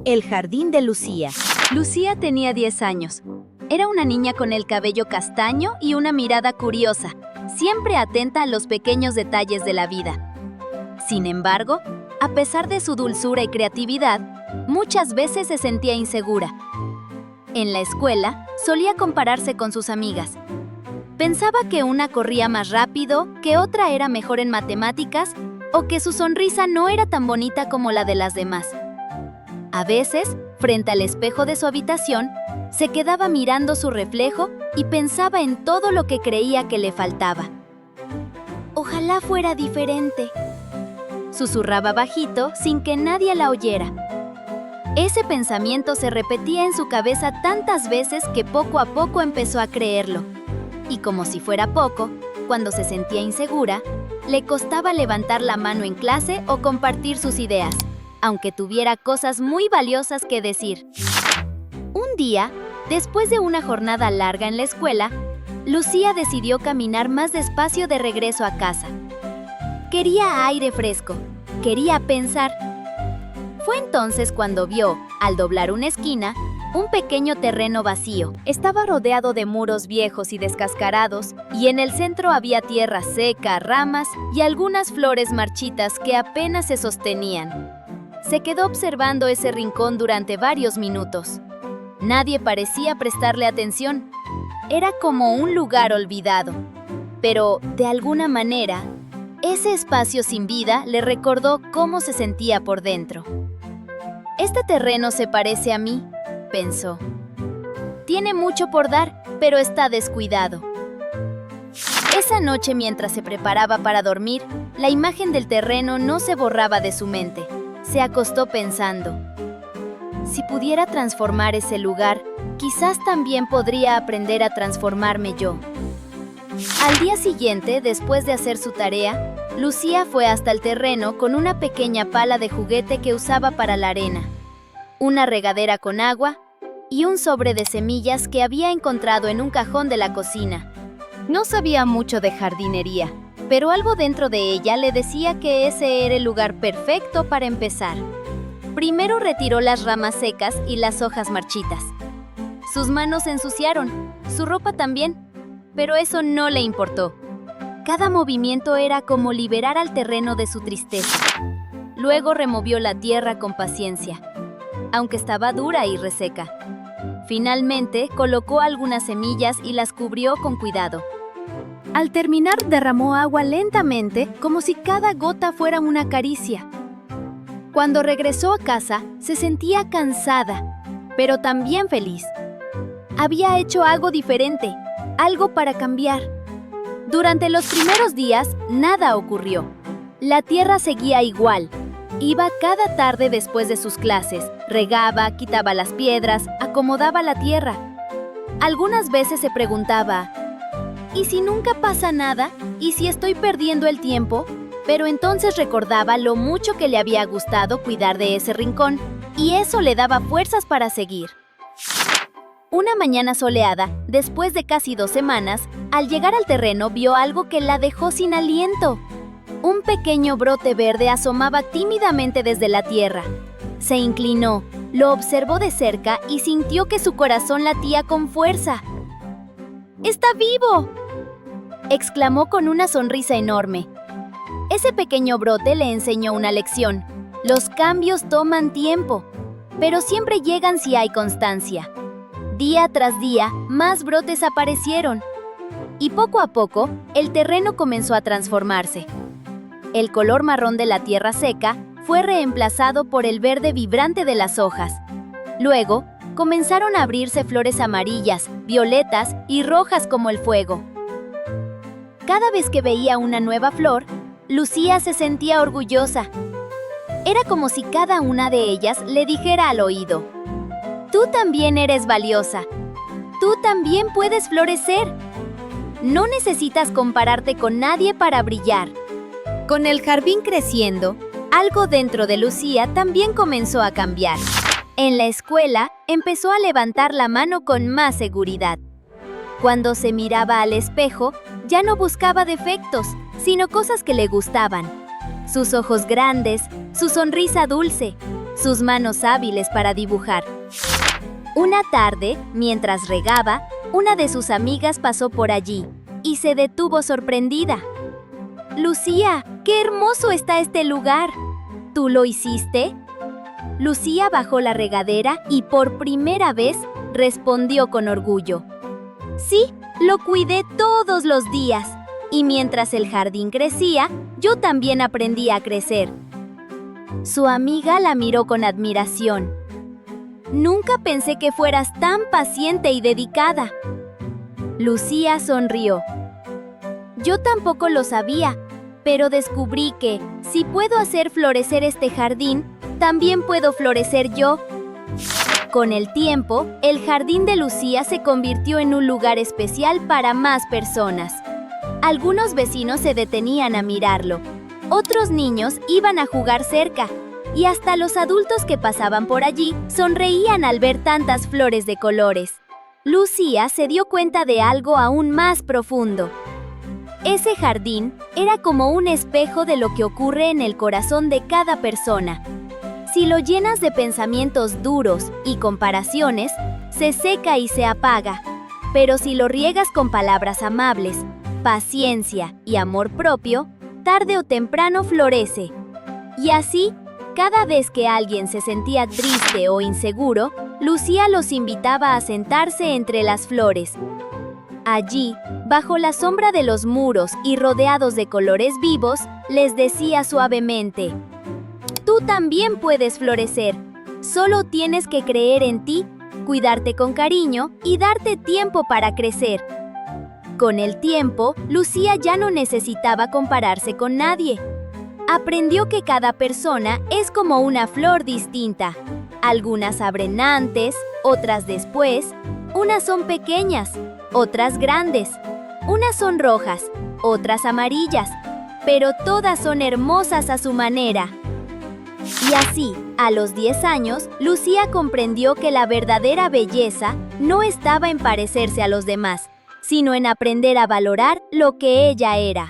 El jardín de Lucía. Lucía tenía 10 años. Era una niña con el cabello castaño y una mirada curiosa, siempre atenta a los pequeños detalles de la vida. Sin embargo, a pesar de su dulzura y creatividad, muchas veces se sentía insegura. En la escuela, solía compararse con sus amigas. Pensaba que una corría más rápido, que otra era mejor en matemáticas o que su sonrisa no era tan bonita como la de las demás. A veces, frente al espejo de su habitación, se quedaba mirando su reflejo y pensaba en todo lo que creía que le faltaba. «Ojalá fuera diferente», susurraba bajito sin que nadie la oyera. Ese pensamiento se repetía en su cabeza tantas veces que poco a poco empezó a creerlo. Y como si fuera poco, cuando se sentía insegura, le costaba levantar la mano en clase o compartir sus ideas, aunque tuviera cosas muy valiosas que decir. Un día, después de una jornada larga en la escuela, Lucía decidió caminar más despacio de regreso a casa. Quería aire fresco, quería pensar. Fue entonces cuando vio, al doblar una esquina, un pequeño terreno vacío. Estaba rodeado de muros viejos y descascarados, y en el centro había tierra seca, ramas y algunas flores marchitas que apenas se sostenían. Se quedó observando ese rincón durante varios minutos. Nadie parecía prestarle atención. Era como un lugar olvidado. Pero, de alguna manera, ese espacio sin vida le recordó cómo se sentía por dentro. «Este terreno se parece a mí», pensó. «Tiene mucho por dar, pero está descuidado». Esa noche, mientras se preparaba para dormir, la imagen del terreno no se borraba de su mente. Se acostó pensando: si pudiera transformar ese lugar, quizás también podría aprender a transformarme yo. Al día siguiente, después de hacer su tarea, Lucía fue hasta el terreno con una pequeña pala de juguete que usaba para la arena, una regadera con agua y un sobre de semillas que había encontrado en un cajón de la cocina. No sabía mucho de jardinería, pero algo dentro de ella le decía que ese era el lugar perfecto para empezar. Primero retiró las ramas secas y las hojas marchitas. Sus manos se ensuciaron, su ropa también, pero eso no le importó. Cada movimiento era como liberar al terreno de su tristeza. Luego removió la tierra con paciencia, aunque estaba dura y reseca. Finalmente, colocó algunas semillas y las cubrió con cuidado. Al terminar, derramó agua lentamente, como si cada gota fuera una caricia. Cuando regresó a casa, se sentía cansada, pero también feliz. Había hecho algo diferente, algo para cambiar. Durante los primeros días, nada ocurrió. La tierra seguía igual. Iba cada tarde después de sus clases, regaba, quitaba las piedras, acomodaba la tierra. Algunas veces se preguntaba: ¿y si nunca pasa nada? ¿Y si estoy perdiendo el tiempo? Pero entonces recordaba lo mucho que le había gustado cuidar de ese rincón, y eso le daba fuerzas para seguir. Una mañana soleada, después de casi 2 semanas, al llegar al terreno vio algo que la dejó sin aliento. Un pequeño brote verde asomaba tímidamente desde la tierra. Se inclinó, lo observó de cerca y sintió que su corazón latía con fuerza. «¡Está vivo!», exclamó con una sonrisa enorme. Ese pequeño brote le enseñó una lección. Los cambios toman tiempo, pero siempre llegan si hay constancia. Día tras día, más brotes aparecieron. Y poco a poco, el terreno comenzó a transformarse. El color marrón de la tierra seca fue reemplazado por el verde vibrante de las hojas. Luego, comenzaron a abrirse flores amarillas, violetas y rojas como el fuego. Cada vez que veía una nueva flor, Lucía se sentía orgullosa. Era como si cada una de ellas le dijera al oído: «Tú también eres valiosa. Tú también puedes florecer. No necesitas compararte con nadie para brillar». Con el jardín creciendo, algo dentro de Lucía también comenzó a cambiar. En la escuela, empezó a levantar la mano con más seguridad. Cuando se miraba al espejo, ya no buscaba defectos, sino cosas que le gustaban. Sus ojos grandes, su sonrisa dulce, sus manos hábiles para dibujar. Una tarde, mientras regaba, una de sus amigas pasó por allí y se detuvo sorprendida. «Lucía, qué hermoso está este lugar. ¿Tú lo hiciste?» Lucía bajó la regadera y por primera vez respondió con orgullo. «Sí, lo cuidé todos los días, y mientras el jardín crecía, yo también aprendí a crecer». Su amiga la miró con admiración. «Nunca pensé que fueras tan paciente y dedicada». Lucía sonrió. «Yo tampoco lo sabía, pero descubrí que, si puedo hacer florecer este jardín, también puedo florecer yo». Con el tiempo, el jardín de Lucía se convirtió en un lugar especial para más personas. Algunos vecinos se detenían a mirarlo, otros niños iban a jugar cerca, y hasta los adultos que pasaban por allí sonreían al ver tantas flores de colores. Lucía se dio cuenta de algo aún más profundo. Ese jardín era como un espejo de lo que ocurre en el corazón de cada persona. Si lo llenas de pensamientos duros y comparaciones, se seca y se apaga. Pero si lo riegas con palabras amables, paciencia y amor propio, tarde o temprano florece. Y así, cada vez que alguien se sentía triste o inseguro, Lucía los invitaba a sentarse entre las flores. Allí, bajo la sombra de los muros y rodeados de colores vivos, les decía suavemente: «Tú también puedes florecer. Solo tienes que creer en ti, cuidarte con cariño y darte tiempo para crecer». Con el tiempo, Lucía ya no necesitaba compararse con nadie. Aprendió que cada persona es como una flor distinta. Algunas abren antes, otras después. Unas son pequeñas, otras grandes. Unas son rojas, otras amarillas. Pero todas son hermosas a su manera. Y así, a los 10 años, Lucía comprendió que la verdadera belleza no estaba en parecerse a los demás, sino en aprender a valorar lo que ella era.